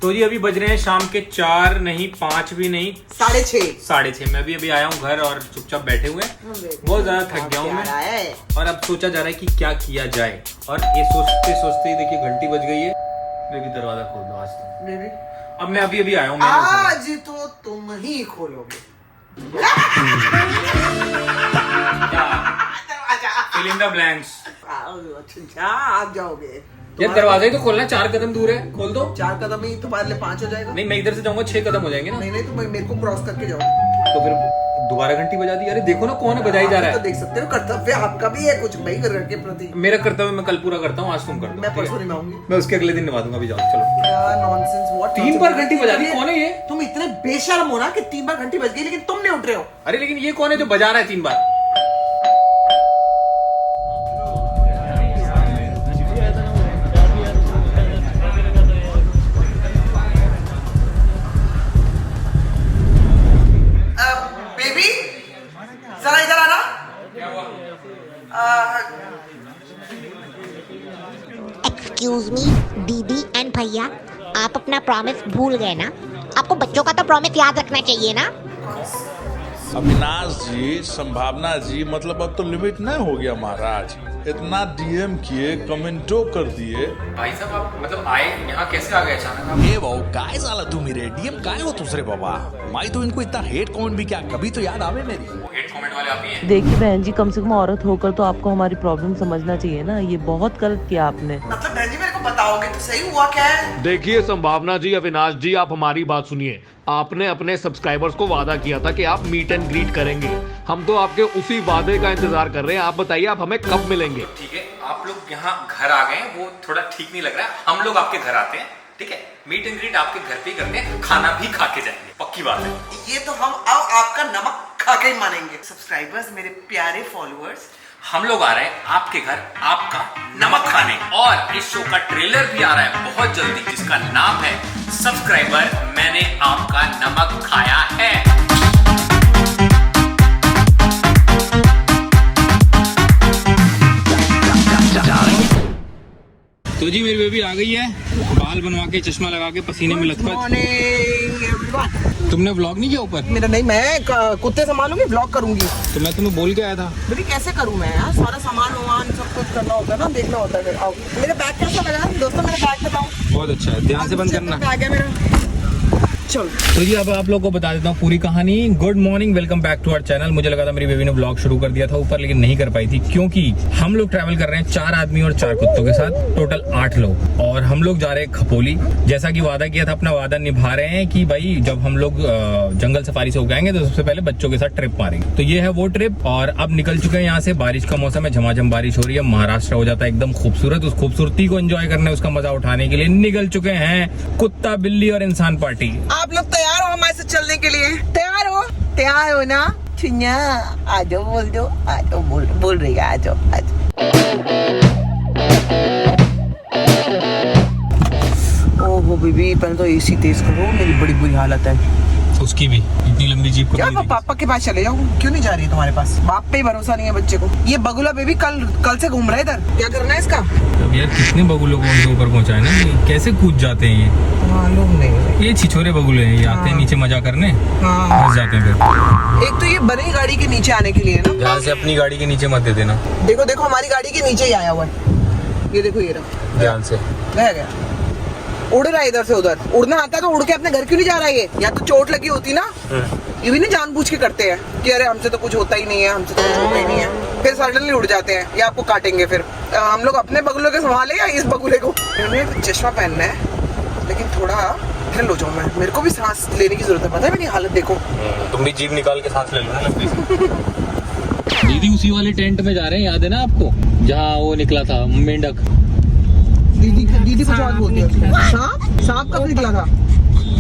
तो जी अभी बज रहे हैं शाम के 4 नहीं 5 भी नहीं 6:30। मैं अभी आया हूँ घर और चुपचाप बैठे हुए हैं। बहुत ज्यादा थक गया हूँ मैं और अब सोचा जा रहा है कि क्या किया जाए। और ये सोचते सोचते ही देखिए घंटी बज गई है। बेबी दरवाजा खोल दो आज तो। बेबी अब मैं अभी आया हूँ। आज तो तुम ही खोलोगे। Fill in the blanks. आप जाओगे यार दरवाजा ही तो खोलना है, 4 कदम दूर है, खोल दो। 4 कदम ही तुम्हारे लिए 5 हो जाएगा। नहीं मैं इधर से जाऊंगा 6 कदम हो जाएंगे ना। नहीं तो मेरे को क्रॉस करके जाओ। तो फिर दोबारा घंटी बजा दी। अरे देखो ना कौन है बजाई जा रहा है। तो देख सकते हो कर्तव्य आपका भी है कुछ भाई घर के प्रति। मेरा कर्तव्य मैं कल पूरा करता हूँ, आज तुम कर दो। मैं परसों निभाऊंगी। मैं उसके अगले दिन निभा दूंगा। अभी जाओ चलो। यार नॉनसेंस व्हाट। 3 बार घंटी बजा दी। कौन है ये? तुम इतने बेशर्म हो ना कि 3 बार घंटी बज गई लेकिन तुम नहीं उठ रहे हो। अरे लेकिन ये कौन है जो बजा रहा है 3 बार? बेबी जरा इधर आना। एक्सक्यूज मी दीदी एंड भैया, आप अपना प्रॉमिस भूल गए ना? आपको बच्चों का तो प्रॉमिस याद रखना चाहिए ना। अविनाश जी, संभावना जी, मतलब अब तो लिमिट नहीं हो गया महाराज। इतना डीएम किए, कमेंटो कर दिए। भाई साहब आप मतलब आए यहाँ कैसे आ गए अचानक? ये भाऊ काय झाला तुम्ही रे? डीएम काय हो दुसरे बाबा? माई तो इनको इतना हेट कमेंट भी क्या कभी तो याद आवे मेरी। हेट कमेंट वाले आप ही हैं। देखिए बहन जी, कम से कम औरत होकर तो आपको हमारी प्रॉब्लम समझना चाहिए ना। ये बहुत गलत किया आपने। मतलब बहन जी मेरे को बताओगे तो सही हुआ क्या है? देखिए संभावना जी, अविनाश जी, आप हमारी बात सुनिए। आपने अपने सब्सक्राइबर्स को वादा किया था कि आप मीट एंड ग्रीट करेंगे। हम तो आपके उसी वादे का इंतजार कर रहे हैं। आप बताइए आप हमें कब मिलेंगे? ठीक है, आप लोग यहाँ घर आ गए, वो थोड़ा ठीक नहीं लग रहा है। हम लोग आपके घर आते हैं, ठीक है? मीट एंड ग्रीट आपके घर पे ही करते हैं, खाना भी खा के जाएंगे, पक्की बात है। ये तो हम अब आपका नमक खा के ही मानेंगे। सब्सक्राइबर्स, मेरे प्यारे फॉलोअर्स, हम लोग आ रहे हैं आपके घर आपका नमक खाने। और इस शो का ट्रेलर भी आ रहा है बहुत जल्दी, जिसका नाम है सब्सक्राइबर मैंने आपका नमक खाया है। तो जी मेरी बेबी आ गई है, बाल बनवा के चश्मा लगा के पसीने में लथपथ। तुमने व्लॉग नहीं किया ऊपर? मेरा नहीं, मैं कुत्ते संभालूंगी, ब्लॉग करूंगी। तो मैं तुम्हें बोल के आया था। बेबी कैसे करूं मैं यार? सारा सामान वामान सब कुछ करना होता है ना, देखना होता है। आओ मेरा बैग कैसा लगा दोस्तों? मेरा बैग बताओ। बहुत अच्छा है, ध्यान से बंद करना। बैग है मेरा। चलो तो जी अब आप लोगों को बता देता हूँ पूरी कहानी। Good morning, welcome back to our channel. मुझे लगा था मेरी बेबी ने व्लॉग शुरू कर दिया था ऊपर, लेकिन नहीं कर पाई थी क्योंकि हम लोग ट्रैवल कर रहे हैं 4 आदमी और 4 कुत्तों के साथ, टोटल 8 लोग। और हम लोग जा रहे हैं खपोली। जैसा कि वादा किया था, अपना वादा निभा रहे हैं कि भाई जब हम लोग जंगल सफारी से होके आएंगे तो सबसे पहले बच्चों के साथ ट्रिप मारेंगे। तो ये है वो ट्रिप। और अब निकल चुके हैं यहाँ से। बारिश का मौसम है, झमाझम बारिश हो रही है। महाराष्ट्र हो जाता है एकदम खूबसूरत। उस खूबसूरती को एंजॉय करने, उसका मजा उठाने के लिए निकल चुके हैं कुत्ता, बिल्ली और इंसान पार्टी। आप लोग तैयार हो हमारे साथ चलने के लिए? तैयार हो ना? चिन्या आ जाओ, बोल दो आ जाओ। बोल रही है आ जाओ आ जाओ। ओहो बेबी, पहले तो एसी तेज करो, मेरी बड़ी बुरी हालत है। उसकी भी इतनी लंबी जीप क्या पापा के पास चले जाओ? क्यों नहीं जा रही है तुम्हारे पास? बाप पे ही भरोसा नहीं है बच्चे को। ये बगुला बेबी कल से घूम रहा है इधर। क्या करना है इसका? अब यार कितने बगुलों को उनके ऊपर पहुंचाए ना, ये कैसे कूद जाते हैं ये। मालूम नहीं, ये छिछोरे बगुले हैं, ये आते हैं नीचे मजा करने, फंस जाते हैं फिर। एक तो ये बनी गाड़ी के नीचे आने के लिए ना। ध्यान से अपनी गाड़ी के नीचे मत दे देना। देखो देखो हमारी गाड़ी के नीचे ही आया हुआ है। ये देखो, ये रहा। ध्यान से गया उड़ रहा है इधर से उधर। उड़ना आता है तो उड़ के अपने घर क्यों नहीं जा रहा है ये? या तो चोट लगी होती ना। ये भी नहीं जानबूझ के करते हैं कि अरे हमसे तो कुछ होता ही नहीं है, हमसे तो कुछ होता ही नहीं है, फिर सडनली उड़ जाते हैं या आपको काटेंगे। फिर हम लोग अपने बगुलों के संभाले या इस बगुले को? मैंने चश्मा पहनना है लेकिन थोड़ा ठंड हो जाऊँ मैं। मेरे को भी सांस लेने की जरूरत है, पता है मेरी हालत देखो। तुम भी जीभ निकाल के सांस ले लो ना लगती से। दीदी उसी वाले टेंट में जा रहे हैं, याद है ना आपको, जहाँ वो निकला था मेंढक। दीदी कुछ और बोलती है। सांप कब निकला था?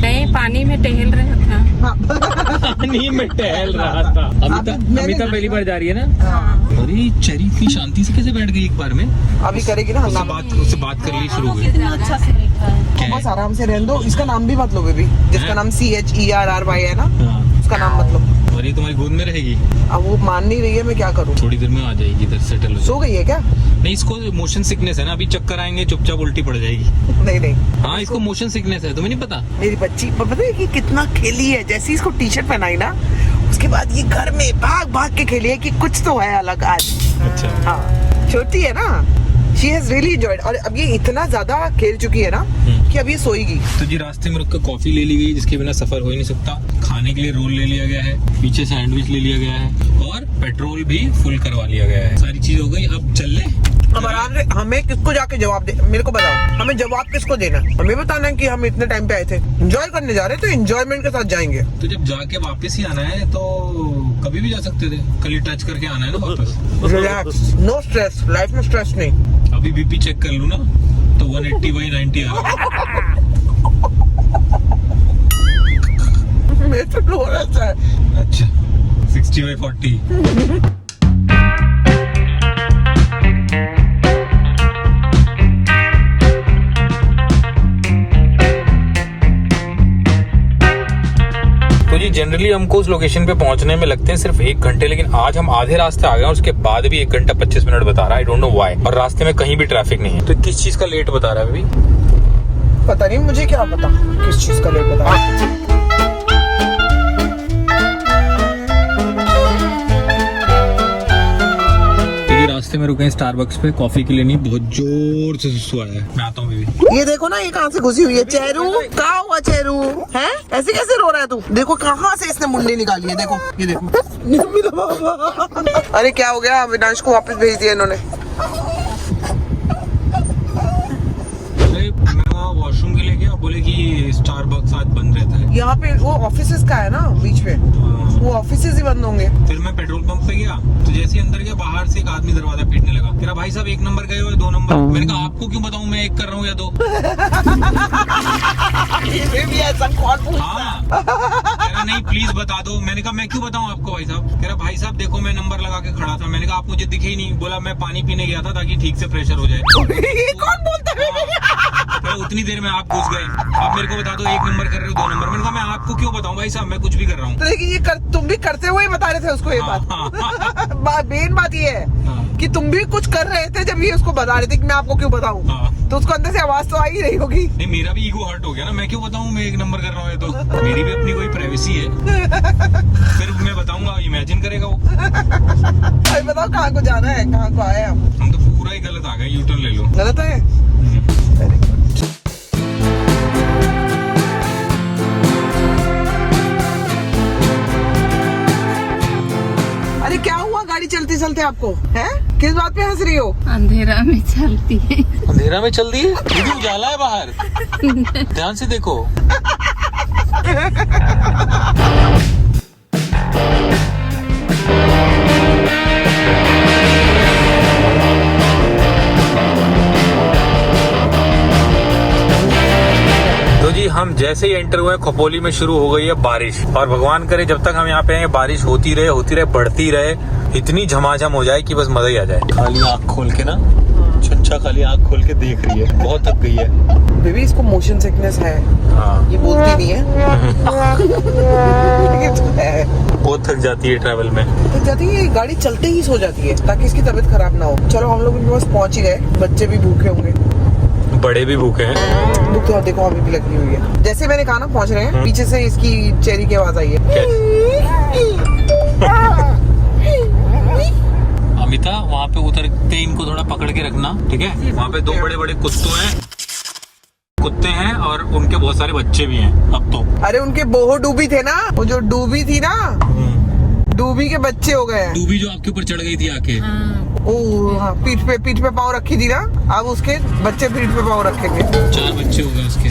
नहीं, पानी में टहल रहा था। पानी में टहल रहा था। अमिता पहली बार जा रही है ना। अरे चरी की शांति से कैसे बैठ गई एक बार में? अभी करेगी ना, उससे बात कर ली शुरू हुई। अच्छा से लिखा है। बस आराम से रहने दो। इसका नाम भी मत लो बेबी, जिसका नाम CHERRY है ना, उसका नाम मत लो। और ये तुम्हारी गोद में रहेगी? अब वो मान नहीं रही है, मैं क्या करूँ? थोड़ी देर में आ जाएगी, इधर सेटल हो सो गई है क्या? नहीं, इसको मोशन सिकनेस है ना, अभी चक्कर आएंगे, चुपचाप उल्टी पड़ जाएगी। नहीं नहीं, हाँ, इसको मोशन सिकनेस है, तुम्हें नहीं पता? मेरी बच्ची पता है कि कितना खेली है। जैसे इसको टी शर्ट पहनाई ना, उसके बाद ये घर में भाग भाग के खेली है कि कुछ तो है अलग आज। अच्छा। हाँ, छोटी है ना, शी हैज रियली एंजॉयड। और अब ये इतना ज्यादा खेल चुकी है ना कि अब ये सोएगी। तो जी रास्ते में रुक कर कॉफी ले ली गई, जिसके बिना सफर हो ही नहीं सकता। खाने के लिए रोल ले लिया गया है, पीछे सैंडविच ले लिया गया है और पेट्रोल भी फुल करवा लिया गया है। सारी चीज हो गई, अब चल ले। अब आराम से हमें किसको जाके जवाब दे, मेरे को बताओ, हमें जवाब किसको देना? हमें बताना है कि हम इतने टाइम पे आए थे, एंजॉय करने जा रहे थे, एंजॉयमेंट के साथ जाएंगे। तो जब जाके वापस ही आना है तो कभी भी जा सकते थे, कल ही टच करके आना है ना वापस। रिलैक्स, नो स्ट्रेस, लाइफ में स्ट्रेस नहीं। अभी बीपी चेक कर लूँ ना तो 180 बाई 90 आ रहा है। मेरे तो लो रहता है। अच्छा, 60 बाई 40। तो जी जनरली हमको उस लोकेशन पे पहुंचने में लगते हैं सिर्फ 1 घंटे, लेकिन आज हम आधे रास्ते आ गए और उसके बाद भी 1 घंटा 25 मिनट बता रहा है। I don't know why. और रास्ते में कहीं भी ट्रैफिक नहीं है। तो किस चीज का लेट बता रहा है अभी? पता नहीं, मुझे क्या पता किस चीज का लेट बता रहा है। रास्ते में रुके हैं स्टारबक्स पे कॉफी के लिए, नहीं बहुत जोर से सुसु आया है। मैं आता हूँ बेबी। ये देखो ना, ये कहाँ से घुसी हुई है। चेरू, कहाँ हुआ चेरू? है ऐसे कैसे रो रहा है तू? देखो कहाँ से इसने मुंडी निकाली है, देखो ये देखो। अरे क्या हो गया? अविनाश को वापस भेज दिया इन्होंने। मैं वहाँ वॉशरूम के लिए गया, बोले कि स्टारबक्स आज बंद रहता है। यहाँ पे वो ऑफिसेस का है ना बीच में, वो ऑफिसेस ही बंद होंगे। फिर मैं पेट्रोल पंप पे गया तो जैसे ही अंदर गया, बाहर से एक आदमी दरवाजा पीटने लगा। तेरा भाई साहब 1 नंबर गए हुए 2 नंबर। मैंने कहा आपको क्यों बताऊं मैं 1 कर रहा हूँ या 2? ये भी ऐसा कौन पूछता है? हाँ, कह रहा नहीं प्लीज बता दो। मैंने कहा मैं क्यों बताऊं आपको भाई साहब? कह रहा भाई साहब देखो मैं नंबर लगा के खड़ा था। मैंने कहा आप मुझे दिखे ही नहीं। बोला मैं पानी पीने गया था ताकि ठीक से प्रेशर हो जाए। ये कौन बोलता है? तो उतनी देर में आप घुस गए। आप मेरे को बता दो 1 नंबर कर रहे हो 2 नंबर। मैंने कहा मैं आपको क्यों बताऊं भाई साहब, मैं कुछ भी कर रहा हूँ। तो लेकिन ये तुम भी करते हुए ही बता रहे थे उसको ये बात। मेन बात ये है कि तुम भी कुछ कर रहे थे जब ये उसको बता रहे थे कि मैं आपको क्यों बताऊं। तो उसको अंदर से आवाज तो आ ही रही होगी। नहीं, मेरा भी ईगो हर्ट हो गया ना। मैं क्यों बताऊं मैं 1 नंबर कर रहा हूँ? तो मेरी भी अपनी कोई प्राइवेसी है। फिर मैं बताऊंगा, इमेजिन करेगा वो। अरे बताओ कहाँ को जाना है, कहाँ को आए हम तो पूरा ही गलत आ गए। यू टर्न ले लो। गलत है। अरे क्या हुआ गाड़ी चलते चलते आपको? है किस बात पे हंस रही हो? अंधेरा में चलती है। अंधेरा में चल दी है? दीदी उजाला है बाहर। ध्यान से देखो। तो जी हम जैसे ही एंटर हुए खोपोली में शुरू हो गई है बारिश। और भगवान करे जब तक हम यहाँ पे हैं बारिश होती रहे बढ़ती रहे, इतनी झमाझम हो जाए कि बस मजा ही आ जाए। खाली आँख खोल के ना, छुच्छा खाली आँख खोल के देख रही है, बहुत थक गई है। बेबी इसको मोशन सिकनेस है। हाँ, ये बोलती नहीं है। ये तो है। बहुत थक जाती है ट्रैवल में। थक जाती है, गाड़ी चलते ही सो जाती है ताकि इसकी तबीयत खराब ना हो। चलो हम लोग इनके पास पहुंच ही गए। बच्चे भी भूखे होंगे, बड़े भी भूखे हैं। भूख तो देखो अभी भी लगी हुई है। जैसे मैंने कहा ना पहुंच रहे हैं, पीछे से इसकी चेरी की आवाज आई है। अमिता वहाँ पे उतरते इनको थोड़ा पकड़ के रखना, ठीक है? वहाँ पे 2 बड़े बड़े कुत्ते हैं और उनके बहुत सारे बच्चे भी हैं अब तो। अरे उनके बोहो डूबी थे ना, वो जो डूबी थी ना, डूबी के बच्चे हो गए हैं। डूबी जो आपके ऊपर चढ़ गई थी आके। ओ हाँ, पीठ पे पाँव रखी थी ना, अब उसके बच्चे पीठ पे पाँव रखेंगे। 4 बच्चे हो गए उसके।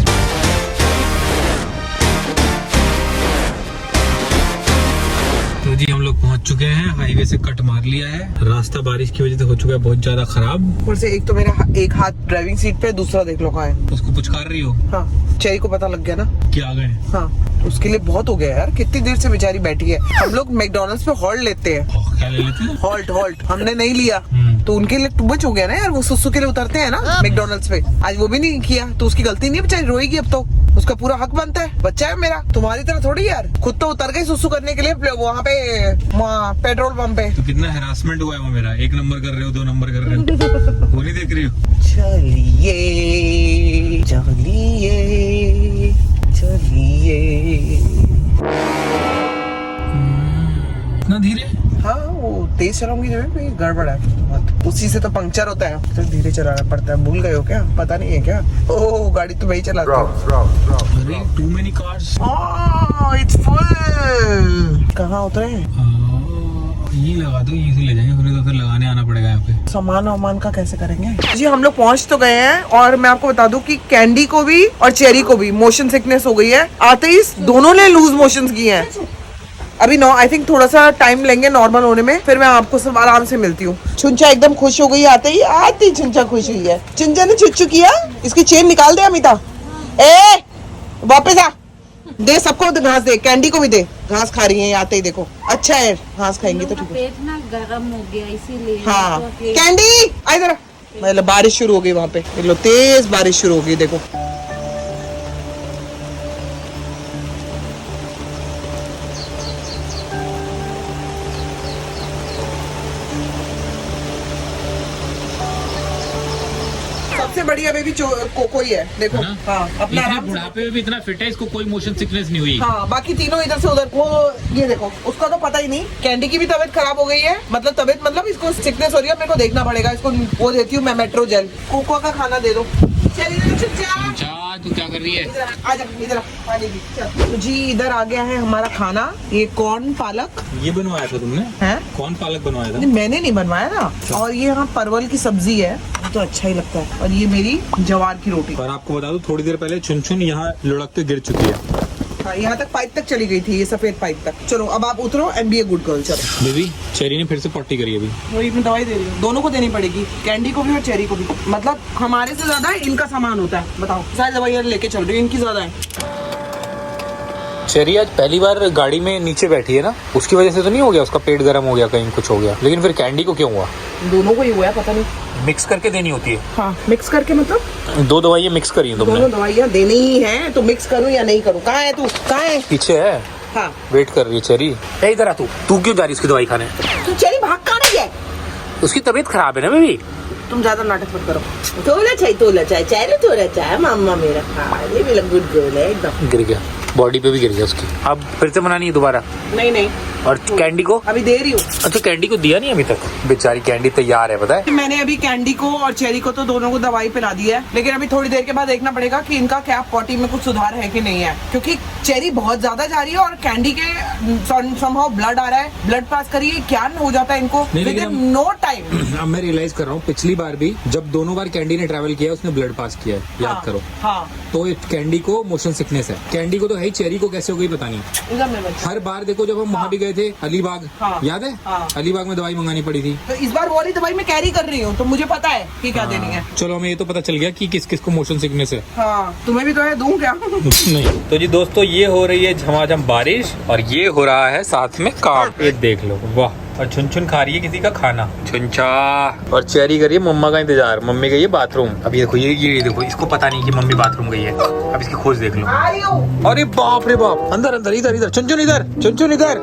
तो जी हम लोग पहुंच चुके हैं, हाईवे से कट मार लिया है। रास्ता बारिश की वजह से हो चुका है बहुत ज्यादा खराब। ऊपर से एक तो मेरा एक हाथ ड्राइविंग सीट पे, दूसरा देख लो कहाँ है। उसको पुचकार रही हो? हाँ, चेरी को पता लग गया ना कि आ गए। हाँ, उसके लिए बहुत हो गया यार, कितनी देर से बेचारी बैठी है। हम लोग मैकडोनल्ड्स पे हॉल्ट लेते हैं, क्या ले लेते हैं? हॉल्ट हमने नहीं लिया तो उनके लिए टू मच हो गया ना यार। वो सुसु के लिए उतरते हैं ना मैकडोनल्ड्स पे, आज वो भी नहीं किया तो उसकी गलती नहीं है, बेचारी रोएगी अब तो, उसका पूरा हक बनता है, बच्चा है मेरा। तुम्हारी तरह थोड़ी यार, खुद तो उतर गई सुसु करने के लिए वहाँ पे पेट्रोल पंप पे। तो कितना हैरासमेंट हुआ है वो मेरा, 1 नंबर कर रहे हो 2 नंबर कर रहे हो, वो नहीं देख रही हो? चलिए चलिए चलिए। इतना धीरे? हाँ वो तेज चलाऊंगी जब पे गड़बड़ है बहुत, उसी से तो पंक्चर होता है, तो धीरे चलाना पड़ता है। भूल गए हो क्या? पता नहीं है क्या? ओह गाड़ी तो वही चलाता है। अरे too many cars. It's full. कहाँ उतरे? ये लगा दो, यहीं से ले जाएंगे, फिर तो फिर लगाने आना पड़ेगा यहाँ पे। सामान वामान का कैसे करेंगे जी? हम लोग पहुंच तो गए हैं और मैं आपको बता दूं कि कैंडी को भी और चेरी को भी मोशन सिकनेस हो गई है। आते ही दोनों ने लूज मोशंस किए हैं। अभी आई थिंक थोड़ा सा टाइम लेंगे नॉर्मल होने में, फिर मैं आपको सब आराम से मिलती हूँ। छुंचा एकदम खुश हो गई आते ही छुंचा खुश हुई है। छुंचा ने चुच्चू किया, इसकी चेन निकाल दे अमिता। ए वापस आ, दे सबको घास दे, कैंडी को भी दे, घास खा रही है आते ही देखो। अच्छा है घास खाएंगी तो ठीक है। पेट ना गर्म हो गया इसीलिए। हाँ कैंडी आ इधर। मतलब बारिश शुरू हो गई वहाँ पे, लो तेज बारिश शुरू हो गई देखो। सबसे बढ़िया बेबी कोको ही है देखो। हाँ अपना आराम से। बुढ़ापे में भी इतना फिट है, इसको कोई मोशन सिकनेस नहीं हुई। हाँ बाकी तीनों इधर से उधर। वो ये देखो उसका तो पता ही नहीं। कैंडी की भी तबीयत खराब हो गई है, मतलब इसको सिकनेस हो रही है। मेरे को देखना पड़ेगा इसको। वो देती हूँ मैं मेट्रो जेल। कोको का खाना दे दो। अच्छा तू क्या कर रही है? इधर पानी भी। तो जी इधर आ गया है हमारा खाना। ये कॉर्न पालक। ये बनवाया था तुमने? है कौन पालक बनवाया था? नहीं, मैंने नहीं बनवाया ना। और ये यहाँ परवल की सब्जी है, तो अच्छा ही लगता है। और ये मेरी जवार की रोटी। पर आपको बता दूं थोड़ी देर पहले चुन यहाँ लुढ़क के गिर चुकी है। हाँ यहाँ तक पाइप तक चली गई थी, ये सफेद पाइप तक। चलो अब आप उतरो and be a good girl. चलो बेबी चेरी ने फिर से पट्टी करी अभी। वही मैं दवाई दे रही हूँ, दोनों को देनी पड़ेगी, कैंडी को भी और चेरी को भी। मतलब हमारे से ज्यादा इनका सामान होता है। बताओ सारी दवाइयाँ लेके चल रही है, इनकी ज्यादा है। चेरी आज पहली बार गाड़ी में नीचे बैठी है ना, उसकी वजह से तो नहीं हो गया उसका पेट गर्म हो गया, कहीं कुछ हो गया? लेकिन फिर कैंडी को क्यों हुआ? दोनों को ही हुआ है, पता नहीं। मिक्स करके देनी होती है। हाँ मिक्स करके, मतलब 2 दवाइयाँ मिक्स करी हैं तुमने? दोनों दवाइयाँ देनी ही है, तो मिक्स करूँ या नहीं करूँ? कहाँ है तू? कहाँ है? पीछे है। हाँ वेट कर रही है चेरी। इधर आ तू क्यों जा रही उसकी दवाई खाने? तू चेरी भाग कहाँ रही है? उसकी तबीयत खराब है ना बेबी। तुम ज्यादा नाटक मत करो। तोला चाय मामा मेरा। हाँ ये भी गुड गर्ल है एकदम। गिर गया, बॉडी पे भी गिर गया उसकी। अब फिर से बनानी है दोबारा? नहीं। और कैंडी को? अभी दे रही हूँ। अच्छा कैंडी को दिया नहीं अभी तक? बेचारी कैंडी तैयार है पता है। मैंने अभी कैंडी को और चेरी को तो दोनों को दवाई पिला दी है, लेकिन अभी थोड़ी देर के बाद देखना पड़ेगा कि इनका क्या पॉटी में कुछ सुधार है कि नहीं है, क्योंकि चेरी बहुत ज्यादा जा रही है और कैंडी के समहाउ ब्लड आ रहा है। ब्लड पास करिए क्या हो जाता है इनको विद इन नो टाइम। अब मैं रियलाइज कर रहा हूँ पिछली बार भी जब दोनों बार कैंडी ने ट्रैवल किया उसने ब्लड पास किया है, याद करो। हाँ तो कैंडी को मोशन सिकनेस है, कैंडी को तो है, चेरी को कैसे हो गई पता नहीं। हर बार देखो जब हम वहाँ भी गए थे अलीबाग, याद है? अलीबाग में दवाई मंगानी पड़ी थी। तो इस बार वो वाली दवाई मैं कैरी कर रही हूँ, तो मुझे पता है कि क्या देनी है। चलो हमें ये तो पता चल गया कि किस किस को मोशन सिकनेस है। हाँ तुम्हें भी तो है, दूं क्या? नहीं। तो जी दोस्तों ये हो रही है झमाझम बारिश और ये हो रहा है साथ में काम। ये देख लो, वाह। और छुन खा रही है किसी का खाना, छुनछा। और चेरी करिए मम्मा का इंतजार, मम्मी गई है बाथरूम। अभी देखो ये देखो, इसको पता नहीं कि मम्मी बाथरूम गई है। अब इसकी खोज देख लो। अरे बाप रे बाप, अंदर इधर चुन इधर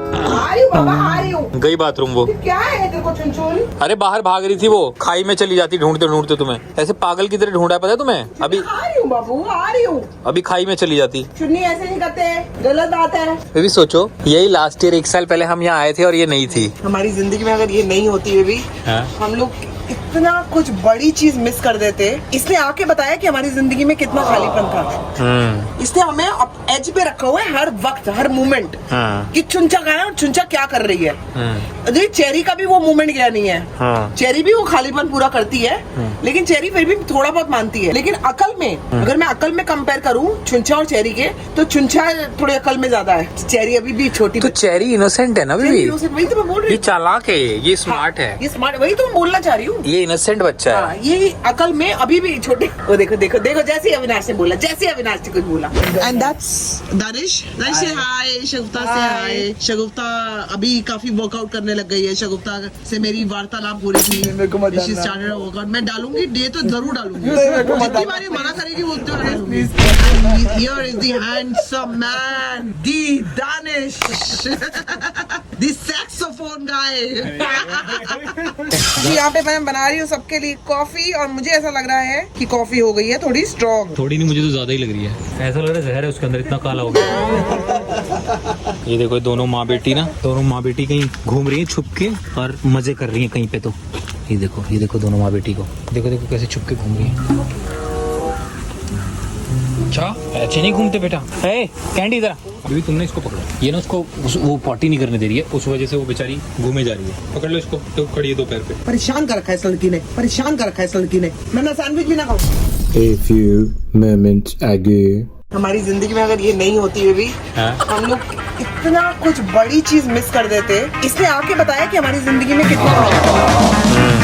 गई बाथरूम वो। क्या है तेरे को चुन? अरे बाहर भाग रही थी वो, खाई में चली जाती ढूंढते तुम्हें। ऐसे पागल की तरह ढूंढा है पता है तुम्हें? अभी आ रही हूँ बाबू, आ रही हूँ। अभी खाई में चली जाती। चुन्नी ऐसे नहीं करते, गलत बात है। बेबी सोचो यही लास्ट ईयर 1 साल पहले हम यहाँ आए थे और ये नहीं थी। हमारी जिंदगी में अगर ये नहीं होती बेबी, हम लोग इतना कुछ बड़ी चीज मिस कर देते। इसने आके बताया कि हमारी जिंदगी में कितना खालीपन था। इसने हमें एज पे रखा हुआ है हर वक्त, हर मोमेंट कि चुंचा कहाँ है और चुंचा क्या कर रही है। अरे चेरी का भी वो मूवमेंट गया नहीं है। हाँ। चेरी भी वो खालीपन पूरा करती है, लेकिन चेरी फिर भी थोड़ा बहुत मानती है। लेकिन अकल में, अगर मैं अकल में कंपेयर करूं छुंछा और चेरी के, तो छुंछा थोड़े अकल में ज्यादा है, चेरी अभी भी छोटी। तो चेरी इनोसेंट है ना चेरी बेबी, innocent, वही तो मैं बोल रही ये हूँ। चालाक है, ये स्मार्ट है, ये स्मार्ट, वही तो मैं बोलना चाह रही हूँ। ये इनोसेंट बच्चा है। हाँ, ये अकल में अभी भी छोटे। वो देखो देखो देखो, जैसे ही अविनाश ने बोला, जैसे ही अविनाश ने कुछ बोला। And that's Danish. दानिश से हाय, शगुफ्ता से हाय। शगुफ्ता अभी काफी वर्कआउट करने लग गई है। शगुफ्ता से मेरी वार्तालाप हो रही थी। She started her workout। मैं डालूंगी, डे तो जरूर डालूंगी। जितनी बार ये मना करेगी वो उतनी बार डालूंगी। Here is the handsome man, the Danish, the saxophone guy। जी यहाँ पे मैं बना रही हूँ सबके लिए कॉफी, और मुझे ऐसा लग रहा है कि कॉफी हो गई है थोड़ी स्ट्रॉन्ग। थोड़ी नहीं, मुझे तो ज्यादा ही लग रही है। ऐसा लग रहा है जहर है उसके अंदर, इतना काला हो गया। ये देखो दोनों माँ बेटी ना, दोनों माँ बेटी कहीं घूम रही है छुप के और मजे कर रही है कहीं पे। तो ये देखो दोनों माँ बेटी को देखो देखो कैसे छुप के घूम रही है। अच्छा ऐसे नहीं घूमते बेटा। ए कैंडी इधर अभी तुमने इसको पकड़ो, ये ना उसको वो पॉटी नहीं करने दे रही है, उस वजह से वो बेचारी घूमे जा रही है। पकड़ लो इसको, तो खड़ी है दो पैर पे। परेशान कर रखा है इस लड़की ने, परेशान कर रखा है इस लड़की ने। मैं ना सैंडविच भी ना खाऊं। A few moments ago. हमारी जिंदगी में अगर ये नहीं होती बेबी, हम लोग इतना कुछ बड़ी चीज मिस कर देते। इसने आके बताया कि हमारी जिंदगी में कितना